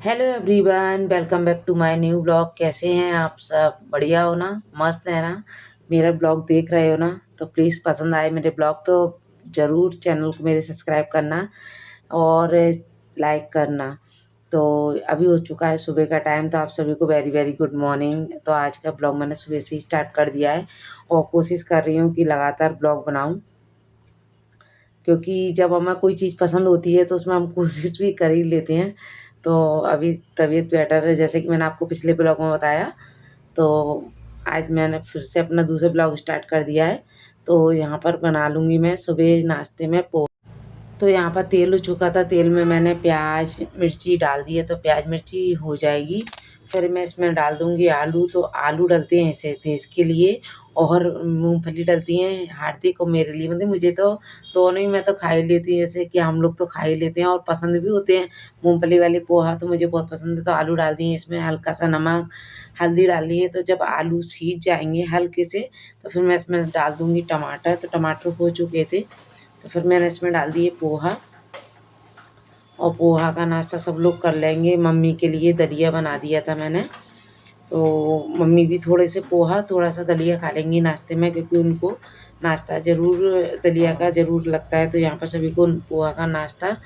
Hello everyone, welcome back to my new blog. कैसे हैं आप सब? बढ़िया हो ना? मस्त है ना? मेरा ब्लॉग देख रहे हो ना? तो प्लीज़ पसंद आए मेरे ब्लॉग तो ज़रूर चैनल को मेरे सब्सक्राइब करना और लाइक करना। तो अभी हो चुका है सुबह का टाइम, तो आप सभी को वेरी वेरी गुड मॉर्निंग। तो आज का ब्लॉग मैंने सुबह से ही स्टार्ट कर दिया है और कोशिश कर रही हूँ कि लगातार ब्लॉग बनाऊँ, क्योंकि जब हमें कोई चीज़ पसंद होती है तो उसमें हम कोशिश भी कर ही लेते हैं। तो अभी तबीयत बेटर है, जैसे कि मैंने आपको पिछले ब्लॉग में बताया। तो आज मैंने फिर से अपना दूसरा ब्लॉग स्टार्ट कर दिया है। तो यहाँ पर बना लूँगी मैं सुबह नाश्ते में पो तो यहाँ पर तेल हो चुका था, तेल में मैंने प्याज मिर्ची डाल दी है, तो प्याज मिर्ची हो जाएगी। फिर मैं इसमें डाल दूँगी आलू। तो आलू डलते हैं इसे देश के लिए, और मूंगफली डलती हैं हार्दिक और मेरे लिए। मतलब मुझे तो दोनों ही मैं तो खा ही लेती हूँ, जैसे कि हम लोग तो खा ही लेते हैं और पसंद भी होते हैं। मूंगफली वाले पोहा तो मुझे बहुत पसंद है। तो आलू डाल दिए, इसमें हल्का सा नमक हल्दी डालनी है। तो जब आलू सीज जाएंगे हल्के से, तो फिर मैं इसमें डाल दूँगी टमाटर। तो टमाटर हो चुके थे, तो फिर मैंने इसमें डाल दिए पोहा। और पोहा का नाश्ता सब लोग कर लेंगे। मम्मी के लिए दलिया बना दिया था मैंने, तो मम्मी भी थोड़े से पोहा थोड़ा सा दलिया खा लेंगी नाश्ते में, क्योंकि उनको नाश्ता ज़रूर दलिया का ज़रूर लगता है। तो यहाँ पर सभी को पोहा का नाश्ता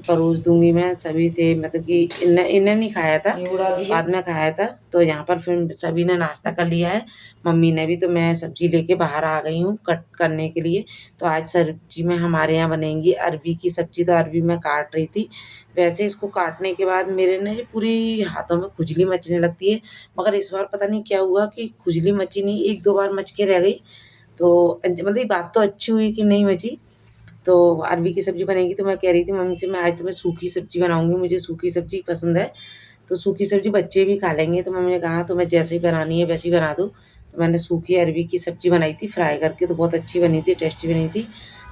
परोस दूंगी मैं। सभी थे, मतलब कि इन्हें इन्हें नहीं खाया था, बाद में खाया था। तो यहाँ पर फिर सभी ने नाश्ता कर लिया है, मम्मी ने भी। तो मैं सब्जी लेके बाहर आ गई हूँ कट करने के लिए। तो आज सब्जी में हमारे यहाँ बनेगी अरबी की सब्जी। तो अरबी मैं काट रही थी। वैसे इसको काटने के बाद मेरे ना पूरी हाथों में खुजली मचने लगती है, मगर इस बार पता नहीं क्या हुआ कि खुजली मची नहीं, एक दो बार मच के रह गई। तो मतलब ये बात तो अच्छी हुई कि नहीं मची। तो अरबी की सब्ज़ी बनेगी, तो मैं कह रही थी मम्मी से, मैं आज तो मैं सूखी सब्ज़ी बनाऊँगी, मुझे सूखी सब्ज़ी पसंद है। तो सूखी सब्ज़ी बच्चे भी खा लेंगे। तो मम्मी ने कहा तुम्हें जैसे ही बनानी है वैसे ही बना दो। तो मैंने सूखी अरबी की सब्ज़ी बनाई थी फ्राई करके, तो बहुत अच्छी बनी थी, टेस्टी बनी थी।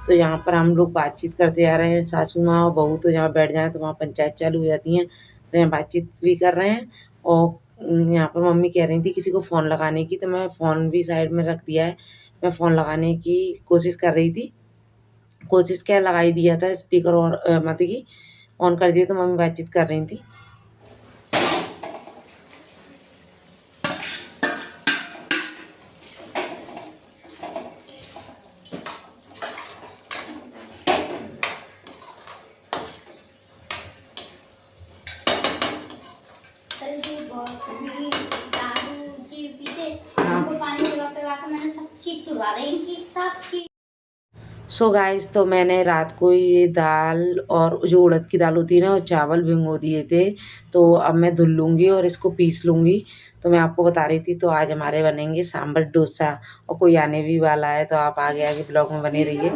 तो यहाँ पर हम लोग बातचीत करते आ रहे हैं, सासू माँ और बहू तो जहाँ बैठ जाएँ तो वहाँ पंचायत चालू हो जाती हैं। तो यहाँ बातचीत भी कर रहे हैं। और यहाँ पर मम्मी कह रही थी किसी को फ़ोन लगाने की, तो मैं फ़ोन भी साइड में रख दिया है। मैं फ़ोन लगाने की कोशिश कर रही थी, कोशिश क्या लगा ही दिया था स्पीकर ऑन, मतलब कि ऑन कर दिया। तो मम्मी बातचीत कर रही थी। सो गाइस, तो मैंने रात को ये दाल और जो उड़द की दाल होती है ना, और चावल भिगो दिए थे। तो अब मैं धुल लूँगी और इसको पीस लूँगी। तो मैं आपको बता रही थी, तो आज हमारे बनेंगे सांभर डोसा, और कोई आने भी वाला है। तो आप आगे आगे ब्लॉग में बने रहिए।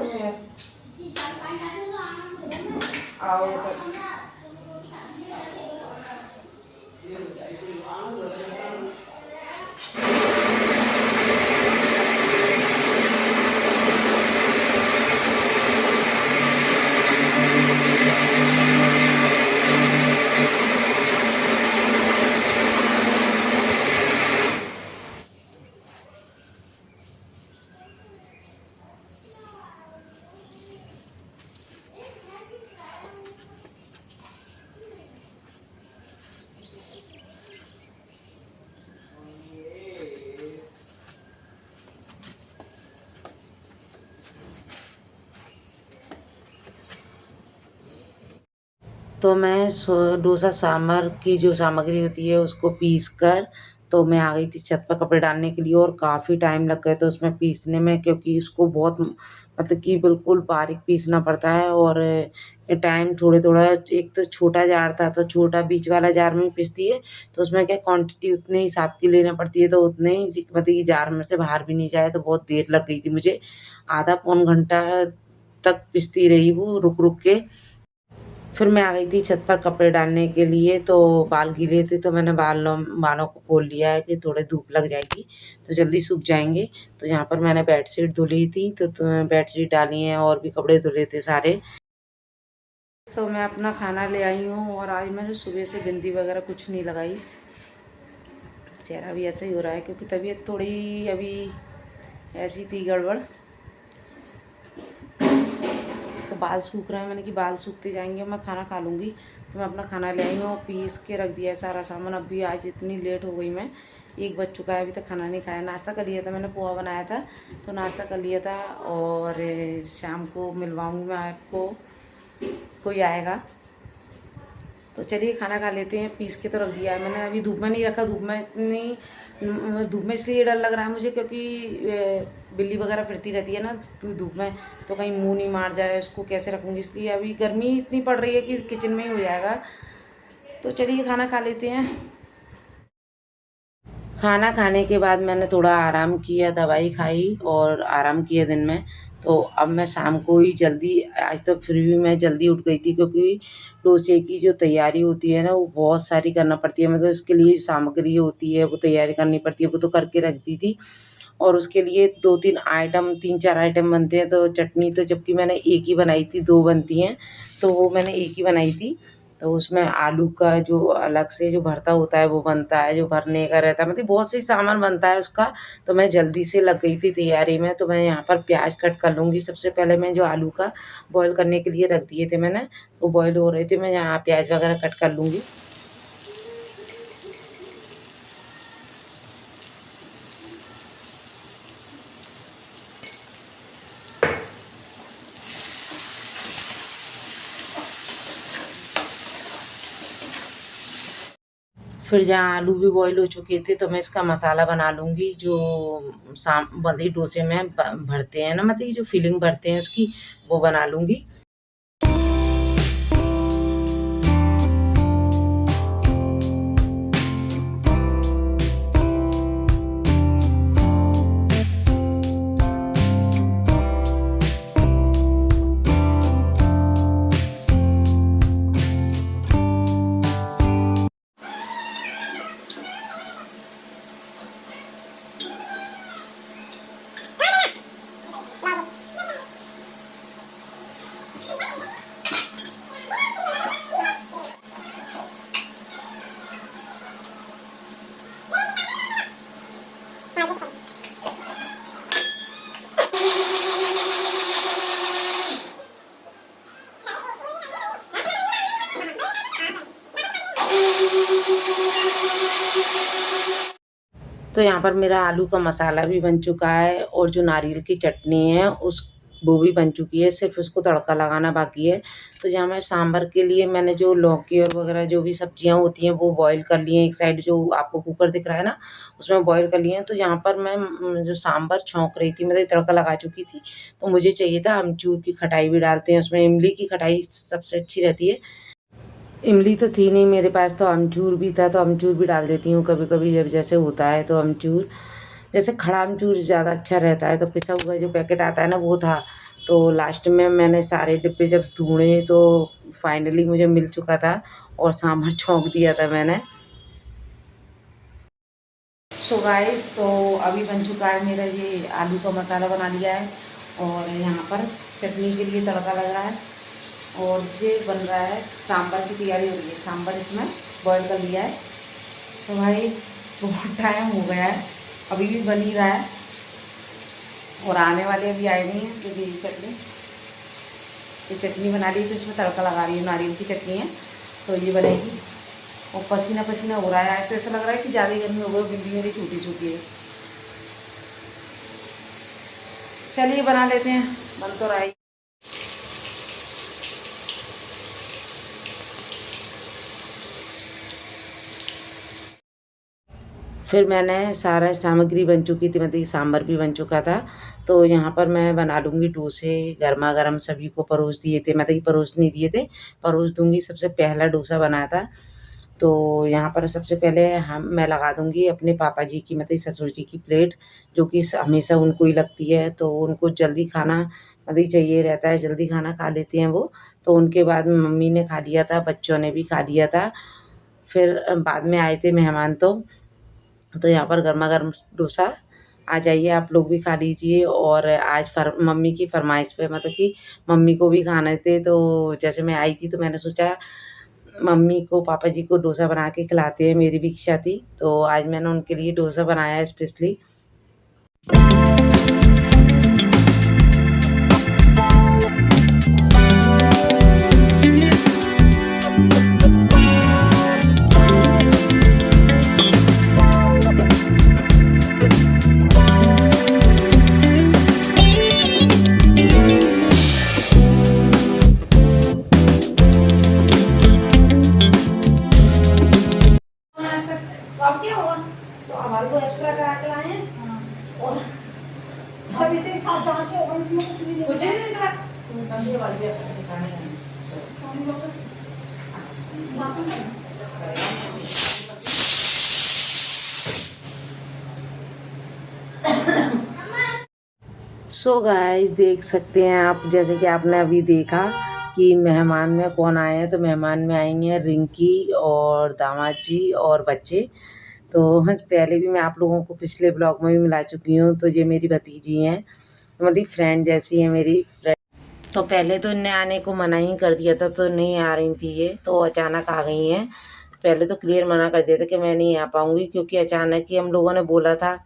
तो मैं डोसा सांभर की जो सामग्री होती है उसको पीस कर, तो मैं आ गई थी छत पर कपड़े डालने के लिए। और काफ़ी टाइम लग गया तो उसमें पीसने में, क्योंकि इसको बहुत मतलब कि बिल्कुल बारीक पीसना पड़ता है। और टाइम थोड़े थोड़ा, एक तो छोटा जार था, तो छोटा बीच वाला जार में पिसती है। तो उसमें क्या क्वांटिटी उतने हिसाब की लेना पड़ती है, तो उतने ही मतलब कि जार में से बाहर भी नहीं जाए। तो बहुत देर लग गई थी मुझे, आधा पौन घंटा तक पिसती रही वो रुक रुक के। फिर मैं आ गई थी छत पर कपड़े डालने के लिए। तो बाल गीले थे, तो मैंने बालों को खोल लिया है कि थोड़े धूप लग जाएगी तो जल्दी सूख जाएंगे। तो यहाँ पर मैंने बेडशीट धुली थी, तो बेडशीट डाली है और भी कपड़े धुले थे सारे। तो मैं अपना खाना ले आई हूँ, और आज मैंने सुबह से बिंदी वगैरह कुछ नहीं लगाई। चेहरा भी ऐसा ही हो रहा है, क्योंकि तबीयत थोड़ी अभी ऐसी थी गड़बड़। तो बाल सूख रहे हैं, मैंने कि बाल सूखते जाएंगे मैं खाना खा लूँगी। तो मैं अपना खाना ले आई हूँ और पीस के रख दिया है सारा सामान। अभी आज इतनी लेट हो गई मैं, 1 बज चुका है, अभी तक खाना नहीं खाया। नाश्ता कर लिया था मैंने, पोहा बनाया था तो नाश्ता कर लिया था। और शाम को मिलवाऊँगी मैं आपको, कोई आएगा तो चलिए खाना खा लेते हैं। पीस के तो रख दिया है मैंने, अभी धूप में नहीं रखा। धूप में इसलिए डर लग रहा है मुझे क्योंकि बिल्ली वगैरह फिरती रहती है ना तो धूप में, तो कहीं मुंह नहीं मार जाए, उसको कैसे रखूँगी, इसलिए अभी गर्मी इतनी पड़ रही है कि किचन में ही हो जाएगा। तो चलिए खाना खा लेते हैं। खाना खाने के बाद मैंने थोड़ा आराम किया, दवाई खाई और आराम किया दिन में। तो अब मैं शाम को ही जल्दी, आज तो फिर भी मैं जल्दी उठ गई थी क्योंकि डोसे की जो तैयारी होती है ना वो बहुत सारी करना पड़ती है। मतलब इसके लिए सामग्री होती है वो तैयारी करनी पड़ती है, वो तो करके रख दी थी। और उसके लिए 2-3 आइटम, 3-4 आइटम बनते हैं। तो चटनी तो जबकि मैंने एक ही बनाई थी, 2 बनती हैं, तो वो मैंने एक ही बनाई थी। तो उसमें आलू का जो अलग से जो भरता होता है वो बनता है, जो भरने का रहता है, मतलब बहुत से सामान बनता है उसका। तो मैं जल्दी से लग गई थी तैयारी में। तो मैं यहाँ पर प्याज कट कर लूँगी। सबसे पहले मैं जो आलू का बॉयल करने के लिए रख दिए थे मैंने, वो बॉयल हो रहे थे, मैं यहाँ प्याज वगैरह कट कर लूँगी। फिर जहाँ आलू भी बॉईल हो चुके थे तो मैं इसका मसाला बना लूँगी, जो मतलब डोसे में भरते हैं ना, मतलब ये जो फिलिंग भरते हैं उसकी, वो बना लूँगी। तो यहाँ पर मेरा आलू का मसाला भी बन चुका है और जो नारियल की चटनी है उस वो भी बन चुकी है, सिर्फ उसको तड़का लगाना बाकी है। तो यहाँ मैं सांभर के लिए मैंने जो लौकी और वगैरह जो भी सब्जियाँ होती हैं वो बॉईल कर ली हैं। एक साइड जो आपको कुकर दिख रहा है ना उसमें बॉईल कर लिए हैं। तो यहाँ पर मैं जो सांभर छौंक रही थी, मतलब तड़का लगा चुकी थी, तो मुझे चाहिए था अमचूर की खटाई भी डालते हैं उसमें, इमली की खटाई सबसे अच्छी रहती है। इमली तो थी नहीं मेरे पास, तो अमचूर भी था, तो अमचूर भी डाल देती हूँ कभी कभी जब जैसे होता है। तो अमचूर, जैसे खड़ा अमचूर ज़्यादा अच्छा रहता है, तो पिसा हुआ जो पैकेट आता है ना वो था। तो लास्ट में मैंने सारे डिब्बे जब ढूंढे तो फाइनली मुझे मिल चुका था और सांभर छौंक दिया था मैंने। सो गाइस, तो अभी बन चुका है मेरा ये आलू का मसाला बना लिया है और यहाँ पर चटनी के लिए तड़का लग रहा है और ये बन रहा है, सांभर की तैयारी हो रही है। सांभर इसमें बॉईल कर लिया है। तो भाई बहुत टाइम हो गया है, अभी भी बन ही रहा है और आने वाले अभी आए नहीं हैं। क्योंकि ये चटनी बना ली तो इसमें तड़का लगा रही हूँ, नारियल की चटनी है तो ये बनेगी। और पसीना पसीना हो रहा है, तो ऐसा लग रहा है कि ज़्यादा गर्मी हो गई, बिल्ली मेरी छूटी छूटी है। चलिए बना लेते हैं, बन तो रहा है। फिर मैंने सारा सामग्री बन चुकी थी, मतलब सांभर भी बन चुका था। तो यहाँ पर मैं बना लूँगी डोसे, गर्मा गर्म सभी को परोस दिए थे, मतलब कि परोस नहीं दिए थे, परोस दूँगी। सबसे पहला डोसा बनाया था। तो यहाँ पर सबसे पहले मैं लगा दूँगी अपने पापा जी की, मतलब ससुर जी की प्लेट, जो कि हमेशा उनको ही लगती है। तो उनको जल्दी खाना मतलब चाहिए रहता है, जल्दी खाना खा लेती हैं वो। तो उनके बाद मम्मी ने खा लिया था, बच्चों ने भी खा लिया था। फिर बाद में आए थे मेहमान, तो यहाँ पर गर्मा-गर्म डोसा, आ जाइए आप लोग भी खा लीजिए। और आज मम्मी की फ़रमाइश पे, मतलब कि मम्मी को भी खाने थे, तो जैसे मैं आई थी तो मैंने सोचा मम्मी को, पापा जी को डोसा बना के खिलाते हैं, मेरी भी इच्छा थी। तो आज मैंने उनके लिए डोसा बनाया है स्पेशली। हमारे को एक्स्ट्रा करा के लाए हैं। और जब इतने साथ जांच है और इसमें कुछ नहीं कुछ नहीं था तो कंधे वाले भी अपने दिखाने हैं। सो गाइस देख सकते हैं आप, जैसे कि आपने अभी देखा कि मेहमान में कौन आए हैं। तो मेहमान में आई हैं रिंकी और दामाद जी और बच्चे। तो पहले भी मैं आप लोगों को पिछले ब्लॉग में भी मिला चुकी हूँ। तो ये मेरी भतीजी हैं, मतलब फ्रेंड जैसी है मेरी फ्रेंड। तो पहले तो इन्हें आने को मना ही कर दिया था, तो नहीं आ रही थी ये, तो अचानक आ गई हैं। पहले तो क्लियर मना कर दिया था कि मैं नहीं आ पाऊँगी, क्योंकि अचानक ही हम लोगों ने बोला था,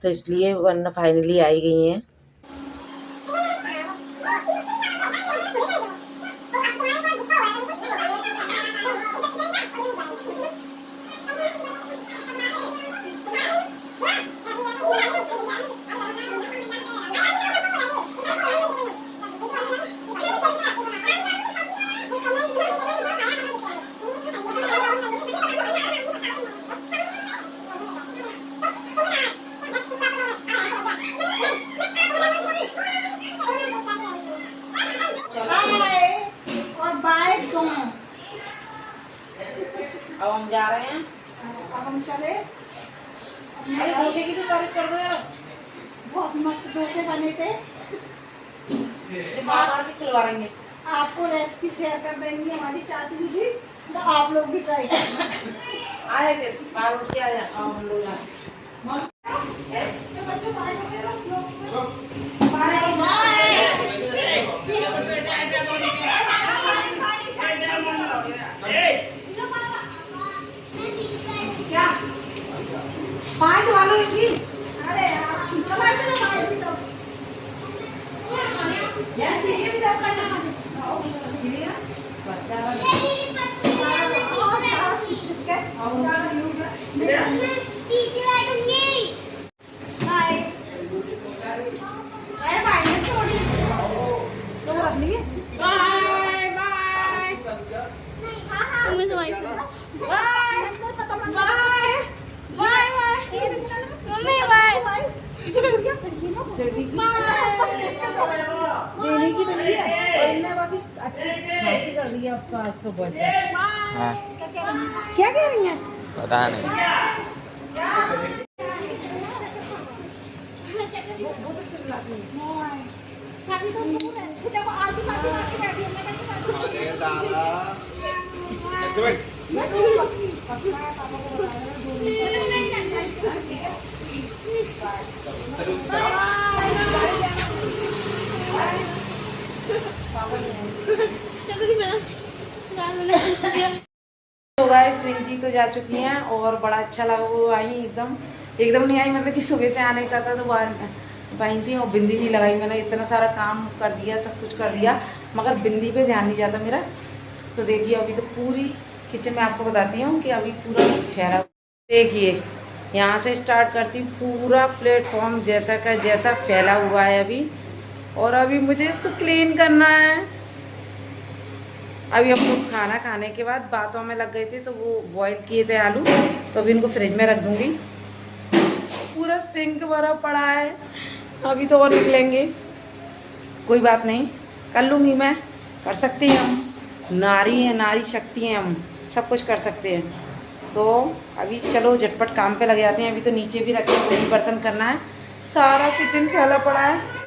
तो इसलिए, वरना फाइनली आई गई हैं। अब हम जा रहे हैं। अब हम चले। अरे डोसे की तो तारीफ कर दो यार, बहुत मस्त डोसे बने थे। बाहर भी खिलवाएंगे। आपको रेसिपी शेयर कर देंगे हमारी चाची की, तो आप लोग भी ट्राई करना। आए थे बाहर उठ के आ जा, आओ हम लोग क्या 5 वालों की। अरे आप छिपा लाए थे ना बाहर की तो। यार चीजें भी रख करना बस जा रहा है। बहुत सारा छिप के पीछे बैठूंगी। बाय। अरे बाय में छोड़ी। तो रख लिए। Bye bye. हाँ हाँ। मैं तो बाय। बाय मंदिर पता मंदिर बाय बाय मम्मी बाय। देने की बनी है और इनने बाकी अच्छी खासी कर दी है। अब आज तो बहुत हाँ, क्या कह रही हैं? पता नहीं। बहुत अच्छी लगती है। कभी तो सुन है सीधा को आलती मारती मारती बैठी है। मैं कैसे तो गाइस रिंकी तो जा चुकी हैं और बड़ा अच्छा लगा। वो आई एकदम एकदम नहीं आई, मतलब कि सुबह से आने का था तो वहीं थी और बिंदी नहीं लगाई। मैंने इतना सारा काम कर दिया, सब कुछ कर दिया, मगर बिंदी पे ध्यान नहीं जाता मेरा। तो देखिए अभी तो पूरी किचन में आपको बताती हूँ कि अभी पूरा फैला। देखिए यहाँ से स्टार्ट करती हूँ, पूरा प्लेटफॉर्म जैसा का जैसा फैला हुआ है अभी। और अभी मुझे इसको क्लीन करना है। अभी हम लोग खाना खाने के बाद बातों में लग गए थे, तो वो बॉईल किए थे आलू, तो अभी इनको फ्रिज में रख दूँगी। पूरा सिंक भरा पड़ा है, अभी तो और निकलेंगे। कोई बात नहीं, कर लूँगी मैं, कर सकते हैं हम, नारी हैं, नारी शक्ति हैं, हम सब कुछ कर सकते हैं। तो अभी चलो झटपट काम पे लग जाते हैं। अभी तो नीचे भी रखे, वही बर्तन करना है, सारा किचन फैला पड़ा है।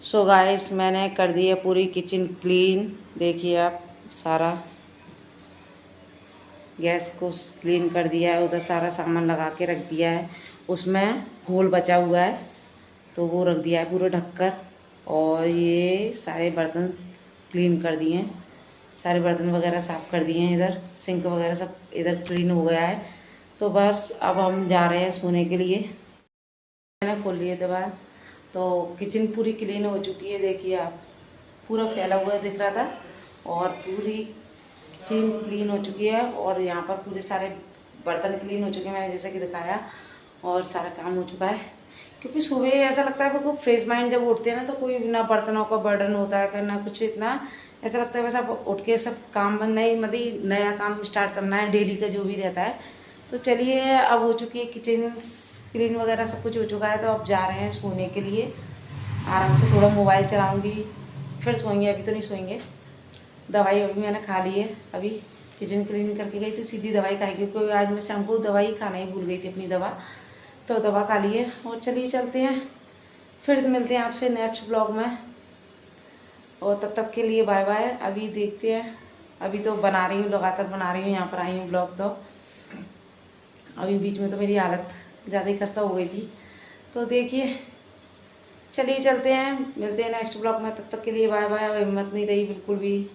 सो गाइस मैंने कर दी है पूरी किचन क्लीन। देखिए आप, सारा गैस को क्लीन कर दिया है, उधर सारा सामान लगा के रख दिया है। उसमें घोल बचा हुआ है तो वो रख दिया है पूरा ढककर। और ये सारे बर्तन क्लीन कर दिए हैं, सारे बर्तन वगैरह साफ़ कर दिए हैं। इधर सिंक वगैरह सब इधर क्लीन हो गया है। तो बस अब हम जा रहे हैं सोने के लिए। मैंने खोल लिए दीवार, तो किचन पूरी क्लीन हो चुकी है। देखिए आप, पूरा फैला हुआ दिख रहा था और पूरी किचन क्लीन हो चुकी है। और यहाँ पर पूरे सारे बर्तन क्लीन हो चुके हैं, मैंने जैसा कि दिखाया, और सारा काम हो चुका है। क्योंकि सुबह ऐसा लगता है बिल्कुल फ्रेश माइंड जब उठते हैं ना, तो कोई ना बर्तनों का बर्डन होता है करना कुछ, इतना ऐसा लगता है बस अब उठ के सब काम नहीं, मतलब नया काम स्टार्ट करना है डेली का जो भी रहता है, तो चलिए, अब हो चुकी है किचन क्लीन वगैरह सब कुछ हो चुका है, तो अब जा रहे हैं सोने के लिए। आराम से थोड़ा मोबाइल चलाऊंगी, फिर सोएंगे। अभी तो नहीं सोएंगे। दवाई अभी मैंने खा ली है। अभी किचन क्लीन करके गई तो सीधी दवाई खाएगी, क्योंकि आज मैं शाम को दवाई खाना ही भूल गई थी, अपनी दवा। तो दवा खा ली है। और चलिए चलते हैं, फिर मिलते हैं आपसे नेक्स्ट ब्लॉग में। और तब तक के लिए बाय बाय। अभी देखते हैं, अभी तो बना रही हूँ, लगातार बना रही हूँ, यहाँ पर आई हूँ ब्लॉग। तो अभी बीच में तो मेरी हालत ज़्यादा ही खस्ता हो गई थी। तो देखिए, चलिए चलते हैं, मिलते हैं नेक्स्ट ब्लॉग में। तब तक के लिए बाय बाय। अब हिम्मत नहीं रही बिल्कुल भी।